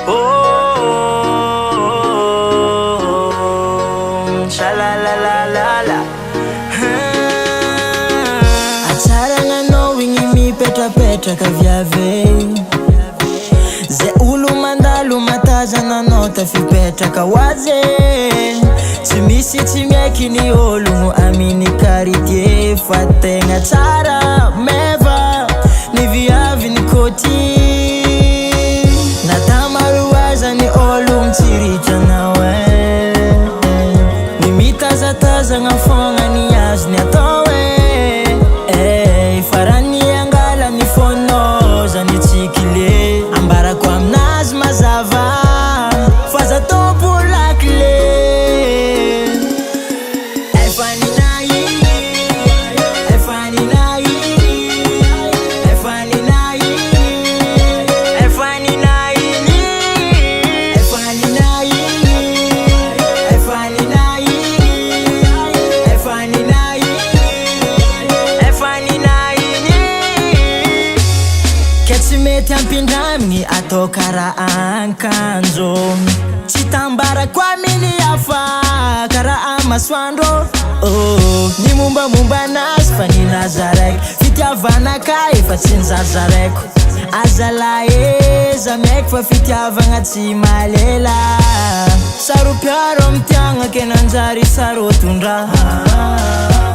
Oh, sha la la la la la. Atsara gnanao igny mipetrapetraka viave. Ze olo mandalo matazana anao tafipetraka hoazy. Tsy misy tsy mieky ny ologno aminy karité fa tegna tsara meva ny viavy ny kôty. Natamaroaza ny olo mitsiritrana ny mitazatazagna fogna ny azony atao farany angala ny fonao zany tsikile ambarako aminazy mazava fa za tompo lakile. Mety ampindramigny atao kara ankanjo tsy tambarako aminy hafa kara amasoandro. Ny mombamomba anazy fa ninazy araiky fitiavana ka efa tsy nizazaraiko. Azalaeza maiky fa fitiavagna tsy malela. Saropiaro amy tiagna ke nanjary sarotondraha.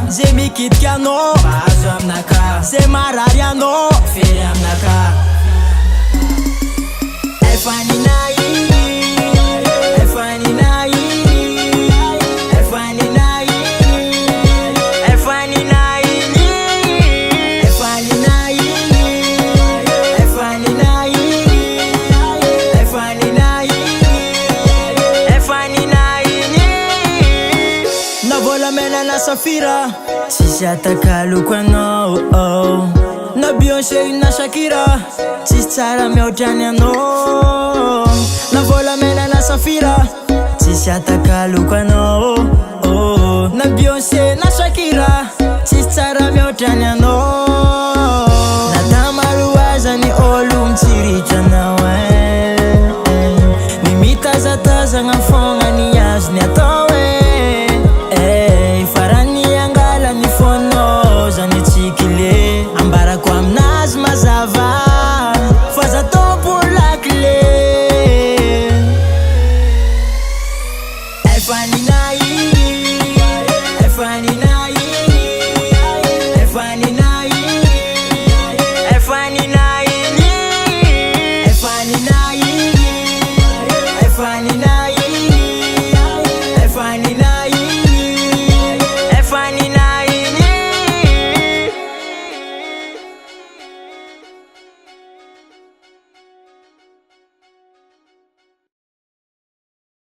Ze mikitika anao azo aminaka, ze marary anao fery aminaka. Navola mena na Safira tsisy atakaloko anao. Na Beyoncé na Shakira tsisy tsara mihoatrany anao. Navola mena na Safira tsisy atakaloko anao. Na Beyoncé na Shakira tsisy tsara mihoatrany anao. Natamaroaza ny olo mitsiritrana ny mitazatazagna fogna ny azony atao farany angala ny fonao zany tsikile ambarako aminazy mazava fa za tompo lakile.